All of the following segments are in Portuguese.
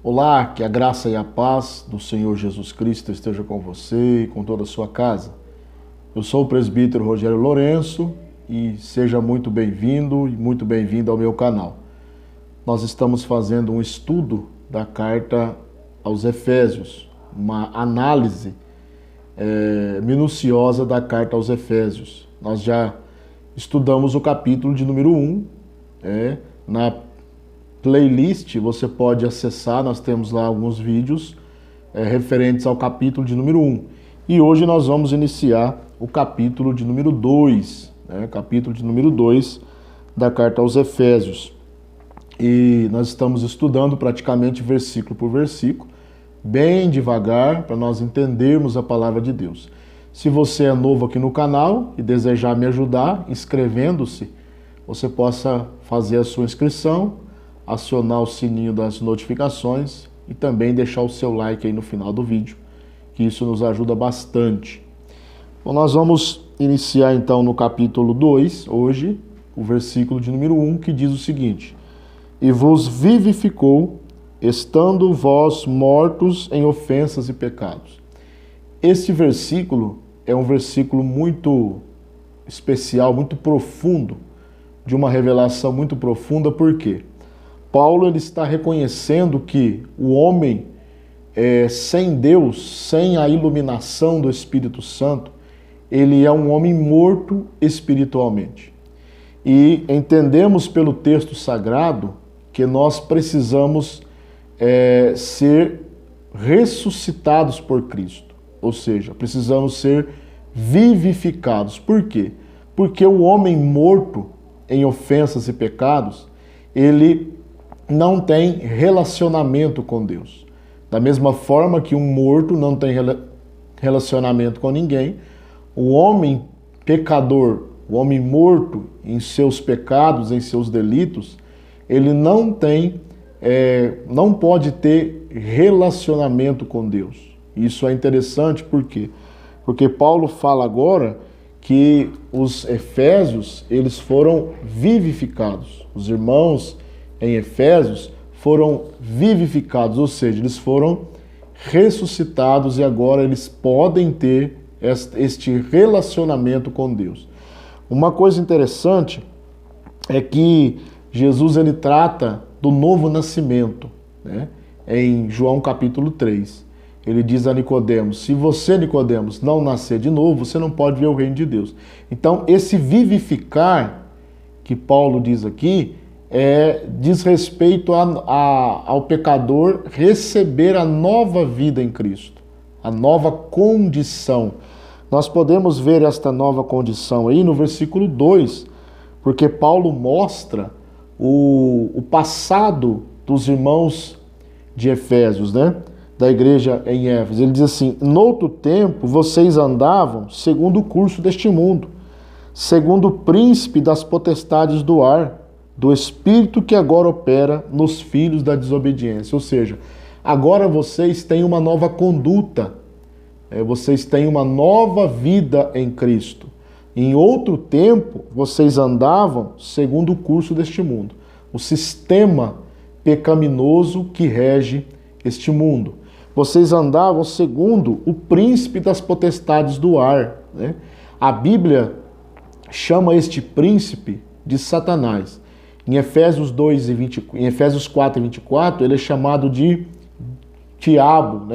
Olá, que a graça e a paz do Senhor Jesus Cristo esteja com você e com toda a sua casa. Eu sou o presbítero Rogério Lourenço e seja muito bem-vindo e muito bem-vinda ao meu canal. Nós estamos fazendo um estudo da carta aos Efésios, uma análise minuciosa da carta aos Efésios. Nós já estudamos o capítulo de número 1, na playlist você pode acessar, nós temos lá alguns vídeos referentes ao capítulo de número 1. E hoje nós vamos iniciar o capítulo de número 2, capítulo de número 2 da carta aos Efésios. E nós estamos estudando praticamente versículo por versículo, bem devagar, para nós entendermos a palavra de Deus. Se você é novo aqui no canal e desejar me ajudar, inscrevendo-se, você possa fazer a sua inscrição, acionar o sininho das notificações e também deixar o seu like aí no final do vídeo, que isso nos ajuda bastante. Bom, nós vamos iniciar então no capítulo 2, hoje, o versículo de número 1, que diz o seguinte: E vos vivificou, estando vós mortos em ofensas e pecados. Este versículo é um versículo muito especial, muito profundo, de uma revelação muito profunda. Por quê? Paulo ele está reconhecendo que o homem sem Deus, sem a iluminação do Espírito Santo, ele é um homem morto espiritualmente. E entendemos pelo texto sagrado que nós precisamos ser ressuscitados por Cristo. Ou seja, precisamos ser vivificados. Por quê? Porque o homem morto em ofensas e pecados, ele não tem relacionamento com Deus. Da mesma forma que um morto não tem relacionamento com ninguém, o homem pecador, o homem morto em seus pecados, em seus delitos, ele não pode ter relacionamento com Deus. Isso é interessante, por quê? Porque Paulo fala agora que os efésios, eles foram vivificados. Os irmãos em Efésios foram vivificados, ou seja, eles foram ressuscitados e agora eles podem ter este relacionamento com Deus. Uma coisa interessante é que Jesus ele trata do novo nascimento, em João capítulo 3. Ele diz a Nicodemos: se você, Nicodemos, não nascer de novo, você não pode ver o reino de Deus. Então, esse vivificar que Paulo diz aqui diz respeito ao pecador receber a nova vida em Cristo, a nova condição. Nós podemos ver esta nova condição aí no versículo 2, porque Paulo mostra o passado dos irmãos de Efésios, da igreja em Éfeso. Ele diz assim: noutro tempo vocês andavam segundo o curso deste mundo, segundo o príncipe das potestades do ar, do espírito que agora opera nos filhos da desobediência. Ou seja, agora vocês têm uma nova conduta, vocês têm uma nova vida em Cristo. Em outro tempo, vocês andavam segundo o curso deste mundo, o sistema pecaminoso que rege este mundo. Vocês andavam segundo o príncipe das potestades do ar. A Bíblia chama este príncipe de Satanás. Em Efésios 4 e 24, ele é chamado de diabo,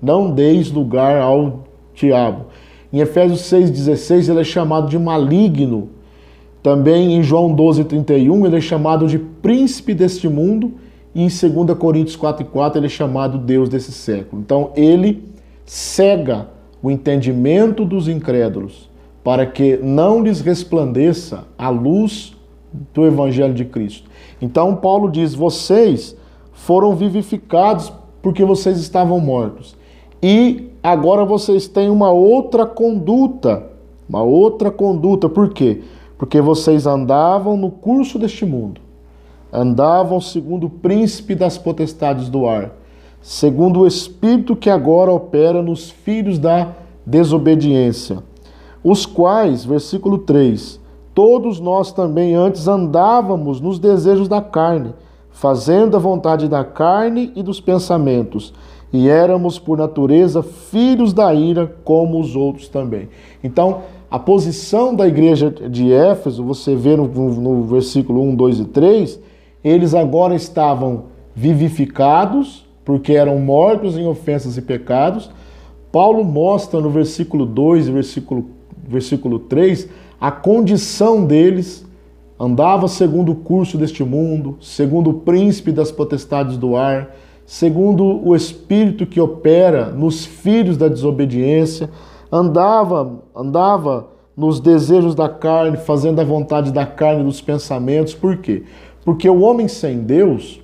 Não deis lugar ao diabo. Em Efésios 6,16, ele é chamado de maligno. Também em João 12,31, ele é chamado de príncipe deste mundo. E em 2 Coríntios 4,4, ele é chamado Deus desse século. Então, ele cega o entendimento dos incrédulos para que não lhes resplandeça a luz do Evangelho de Cristo. Então Paulo diz: vocês foram vivificados porque vocês estavam mortos. E agora vocês têm uma outra conduta. Uma outra conduta. Por quê? Porque vocês andavam no curso deste mundo. Andavam segundo o príncipe das potestades do ar, segundo o espírito que agora opera nos filhos da desobediência, os quais, versículo 3, todos nós também antes andávamos nos desejos da carne, fazendo a vontade da carne e dos pensamentos, e éramos por natureza filhos da ira, como os outros também. Então, a posição da igreja de Éfeso, você vê no versículo 1, 2 e 3, eles agora estavam vivificados, porque eram mortos em ofensas e pecados. Paulo mostra no versículo 2 e versículo 3 a condição deles. Andava segundo o curso deste mundo, segundo o príncipe das potestades do ar, segundo o espírito que opera nos filhos da desobediência, andava nos desejos da carne, fazendo a vontade da carne e dos pensamentos. Por quê? Porque o homem sem Deus,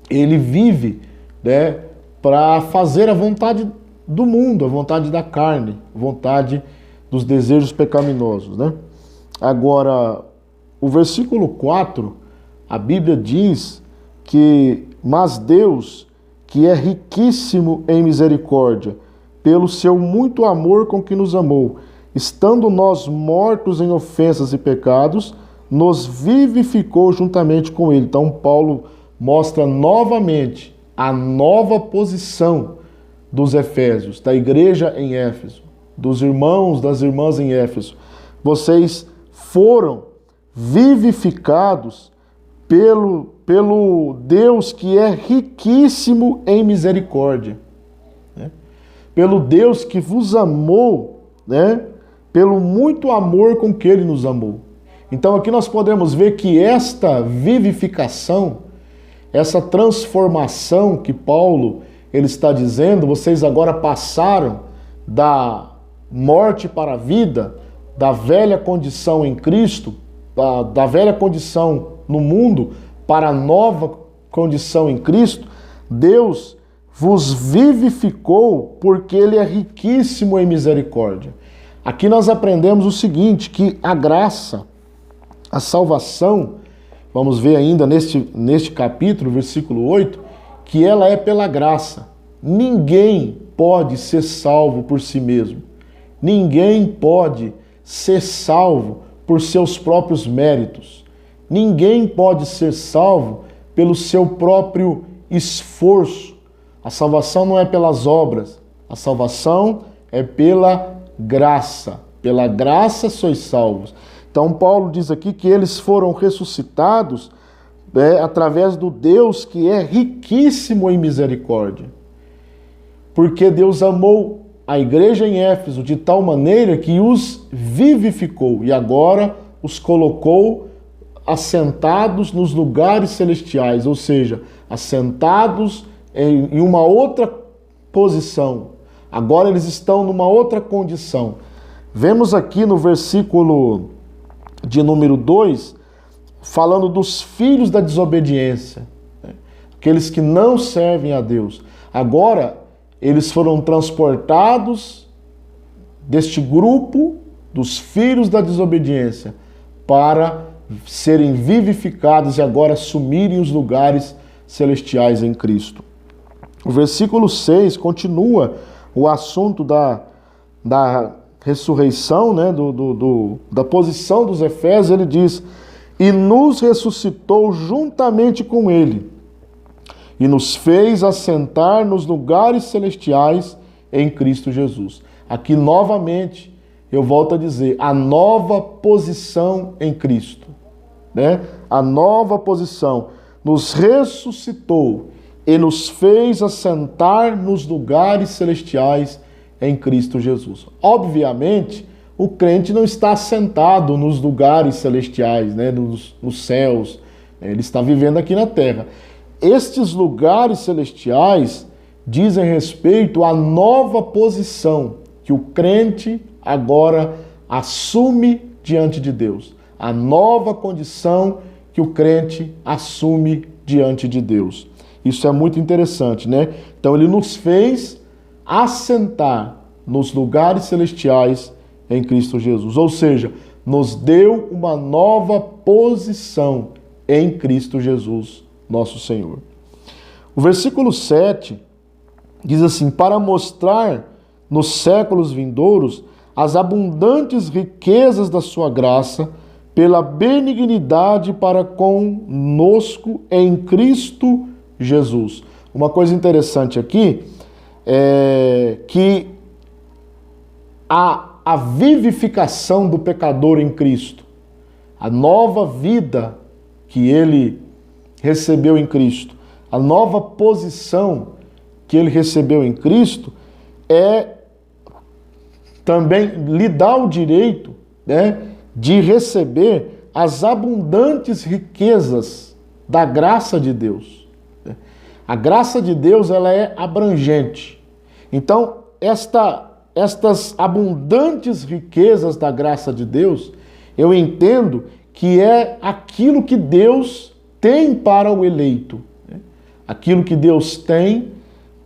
ele vive, né, para fazer a vontade do mundo, a vontade da carne, a vontade dos desejos pecaminosos, né? Agora, o versículo 4, a Bíblia diz que, mas Deus, que é riquíssimo em misericórdia, pelo seu muito amor com que nos amou, estando nós mortos em ofensas e pecados, nos vivificou juntamente com ele. Então Paulo mostra novamente a nova posição dos Efésios, da igreja em Éfeso, dos irmãos, das irmãs em Éfeso. Vocês foram vivificados pelo Deus que é riquíssimo em misericórdia, né? Pelo Deus que vos amou, né? Pelo muito amor com que Ele nos amou. Então aqui nós podemos ver que esta vivificação, essa transformação que Paulo ele está dizendo, vocês agora passaram da morte para a vida, da velha condição em Cristo, da velha condição no mundo para a nova condição em Cristo. Deus vos vivificou porque Ele é riquíssimo em misericórdia. Aqui nós aprendemos o seguinte, que a graça, a salvação, vamos ver ainda neste capítulo, versículo 8, que ela é pela graça. Ninguém pode ser salvo por si mesmo. Ninguém pode ser salvo por seus próprios méritos. Ninguém pode ser salvo pelo seu próprio esforço. A salvação não é pelas obras. A salvação é pela graça. Pela graça sois salvos. Então Paulo diz aqui que eles foram ressuscitados através do Deus que é riquíssimo em misericórdia. Porque Deus amou a igreja em Éfeso de tal maneira que os vivificou e agora os colocou assentados nos lugares celestiais, ou seja, assentados em uma outra posição. Agora eles estão numa outra condição. Vemos aqui no versículo de número 2, falando dos filhos da desobediência, né? Aqueles que não servem a Deus. Agora, eles foram transportados deste grupo dos filhos da desobediência para serem vivificados e agora assumirem os lugares celestiais em Cristo. O versículo 6 continua o assunto da ressurreição, né, da posição dos Efésios. Ele diz: e nos ressuscitou juntamente com ele, e nos fez assentar nos lugares celestiais em Cristo Jesus. Aqui novamente, eu volto a dizer, a nova posição em Cristo, né? A nova posição. Nos ressuscitou e nos fez assentar nos lugares celestiais em Cristo Jesus. Obviamente, o crente não está assentado nos lugares celestiais, né? nos céus. Ele está vivendo aqui na terra. Estes lugares celestiais dizem respeito à nova posição que o crente agora assume diante de Deus. A nova condição que o crente assume diante de Deus. Isso é muito interessante, né? Então ele nos fez assentar nos lugares celestiais em Cristo Jesus. Ou seja, nos deu uma nova posição em Cristo Jesus, nosso Senhor. O versículo 7 diz assim: para mostrar nos séculos vindouros as abundantes riquezas da sua graça pela benignidade para conosco em Cristo Jesus. Uma coisa interessante aqui é que a vivificação do pecador em Cristo, a nova vida que ele recebeu em Cristo, a nova posição que ele recebeu em Cristo, também lhe dá o direito, né, de receber as abundantes riquezas da graça de Deus. A graça de Deus, ela é abrangente. Então, estas abundantes riquezas da graça de Deus, eu entendo que é aquilo que Deus tem para o eleito, né? Aquilo que Deus tem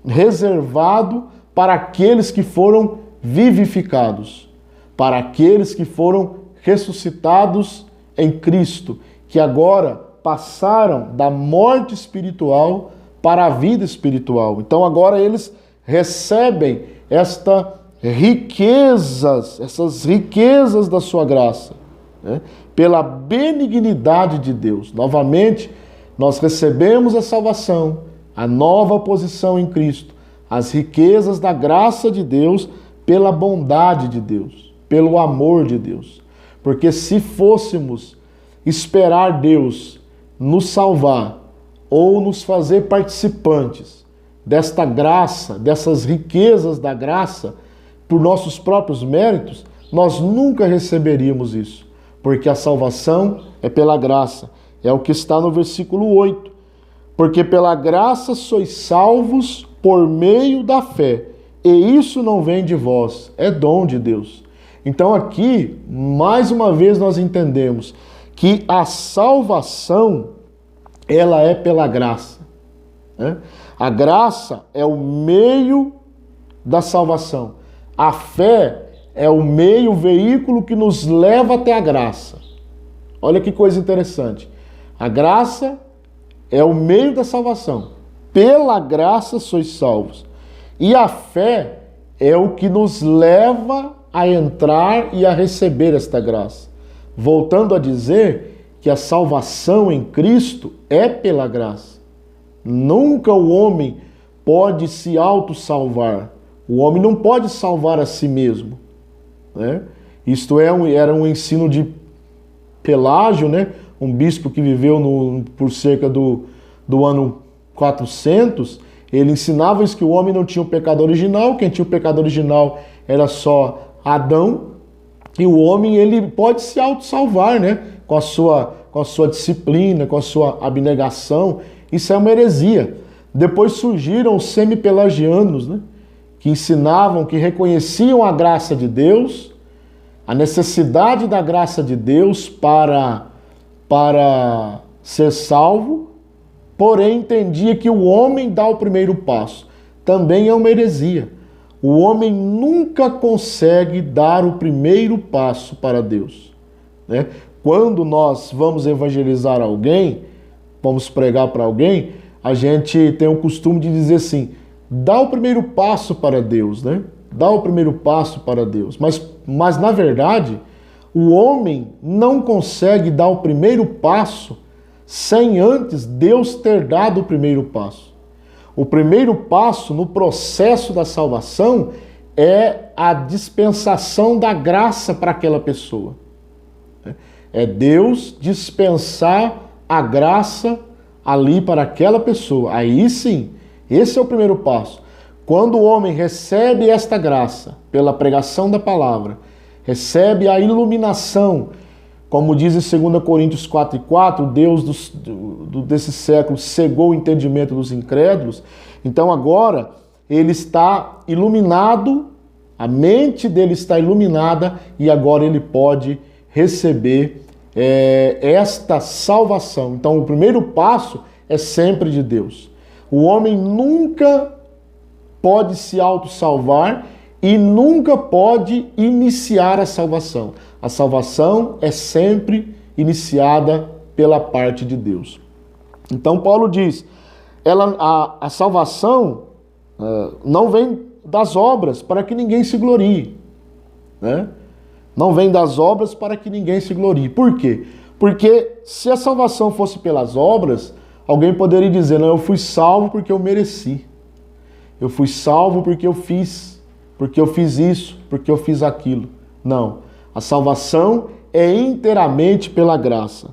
reservado para aqueles que foram vivificados, para aqueles que foram ressuscitados em Cristo, que agora passaram da morte espiritual para a vida espiritual. Então agora eles recebem essas riquezas da sua graça, né? Pela benignidade de Deus. Novamente, nós recebemos a salvação, a nova posição em Cristo, as riquezas da graça de Deus pela bondade de Deus, pelo amor de Deus. Porque se fôssemos esperar Deus nos salvar ou nos fazer participantes desta graça, dessas riquezas da graça, por nossos próprios méritos, nós nunca receberíamos isso. Porque a salvação é pela graça. É o que está no versículo 8. Porque pela graça sois salvos por meio da fé. E isso não vem de vós, é dom de Deus. Então aqui, mais uma vez nós entendemos que a salvação, ela é pela graça, né? A graça é o meio da salvação. A fé é o meio, o veículo que nos leva até a graça. Olha que coisa interessante. A graça é o meio da salvação. Pela graça sois salvos. E a fé é o que nos leva a entrar e a receber esta graça. Voltando a dizer que a salvação em Cristo é pela graça. Nunca o homem pode se auto-salvar. O homem não pode salvar a si mesmo, né? Isto era um ensino de Pelágio, né? Um bispo que viveu por cerca do ano 400. Ele ensinava isso, que o homem não tinha o pecado original, quem tinha o pecado original era só Adão, e o homem ele pode se auto-salvar, né? Com a sua disciplina, com a sua abnegação. Isso é uma heresia. Depois surgiram os semi-pelagianos, né? Que ensinavam, que reconheciam a graça de Deus, a necessidade da graça de Deus para ser salvo, porém entendia que o homem dá o primeiro passo. Também é uma heresia. O homem nunca consegue dar o primeiro passo para Deus, né? Quando nós vamos evangelizar alguém, vamos pregar para alguém, a gente tem o costume de dizer assim: dá o primeiro passo para Deus, né? Dá o primeiro passo para Deus. Mas na verdade, o homem não consegue dar o primeiro passo sem antes Deus ter dado o primeiro passo. O primeiro passo no processo da salvação é a dispensação da graça para aquela pessoa. É Deus dispensar a graça ali para aquela pessoa. Aí sim, esse é o primeiro passo. Quando o homem recebe esta graça pela pregação da palavra, recebe a iluminação, como diz em 2 Coríntios 4:4, Deus desse século cegou o entendimento dos incrédulos. Então agora ele está iluminado, a mente dele está iluminada e agora ele pode receber esta salvação. Então o primeiro passo é sempre de Deus. O homem nunca pode se auto-salvar e nunca pode iniciar a salvação. A salvação é sempre iniciada pela parte de Deus. Então Paulo diz, a salvação não vem das obras para que ninguém se glorie, né? Não vem das obras para que ninguém se glorie. Por quê? Porque se a salvação fosse pelas obras, alguém poderia dizer, não, eu fui salvo porque eu mereci. Eu fui salvo porque eu fiz isso, porque eu fiz aquilo. Não, a salvação é inteiramente pela graça.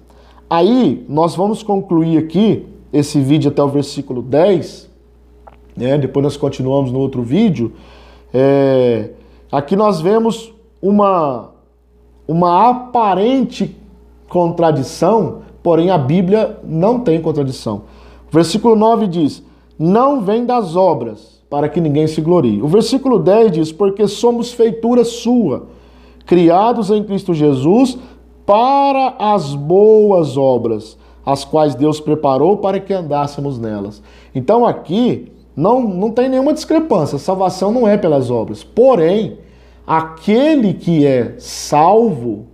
Aí, nós vamos concluir aqui esse vídeo até o versículo 10, né? Depois nós continuamos no outro vídeo. Aqui nós vemos uma aparente contradição, porém a Bíblia não tem contradição. O versículo 9 diz, não vem das obras, para que ninguém se glorie. O versículo 10 diz, porque somos feitura sua, criados em Cristo Jesus para as boas obras, as quais Deus preparou para que andássemos nelas. Então aqui não tem nenhuma discrepância, a salvação não é pelas obras. Porém, aquele que é salvo,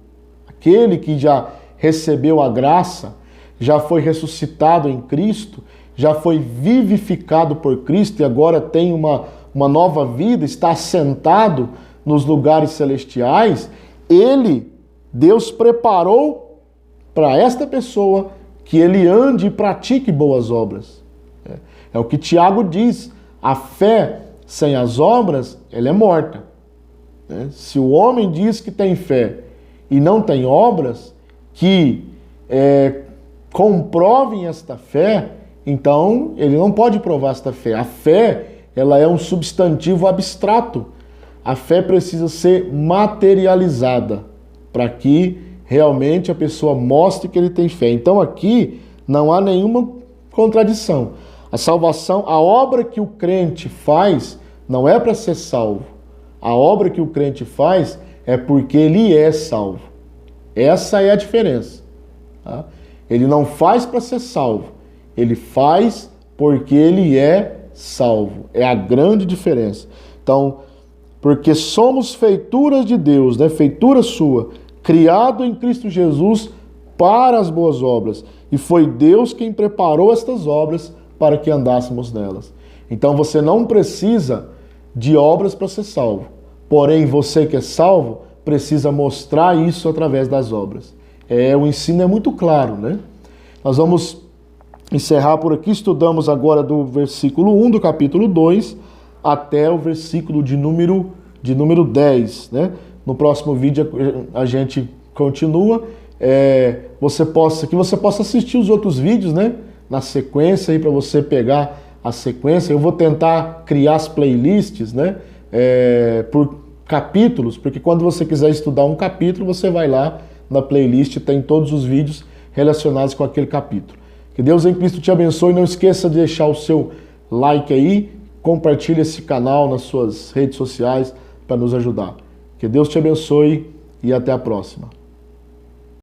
aquele que já recebeu a graça, já foi ressuscitado em Cristo, já foi vivificado por Cristo e agora tem uma nova vida, está assentado nos lugares celestiais, Deus preparou para esta pessoa que ele ande e pratique boas obras. É o que Tiago diz, a fé sem as obras, ela é morta. Se o homem diz que tem fé e não tem obras que comprovem esta fé, então ele não pode provar esta fé. A fé, ela é um substantivo abstrato. A fé precisa ser materializada para que realmente a pessoa mostre que ele tem fé. Então aqui não há nenhuma contradição. A salvação, a obra que o crente faz não é para ser salvo. A obra que o crente faz é porque ele é salvo. Essa é a diferença. Tá? Ele não faz para ser salvo. Ele faz porque ele é salvo. É a grande diferença. Então, porque somos feituras de Deus, né? Feitura sua, criado em Cristo Jesus para as boas obras. E foi Deus quem preparou estas obras para que andássemos nelas. Então você não precisa de obras para ser salvo. Porém, você que é salvo, precisa mostrar isso através das obras. O ensino é muito claro, né? Nós vamos encerrar por aqui. Estudamos agora do versículo 1 do capítulo 2 até o versículo de número 10, né? No próximo vídeo a gente continua. Que você possa assistir os outros vídeos, né? Na sequência, aí para você pegar a sequência. Eu vou tentar criar as playlists, né? Por capítulos, porque quando você quiser estudar um capítulo, você vai lá na playlist, tem todos os vídeos relacionados com aquele capítulo. Que Deus em Cristo te abençoe. Não esqueça de deixar o seu like aí, compartilhe esse canal nas suas redes sociais para nos ajudar. Que Deus te abençoe e até a próxima.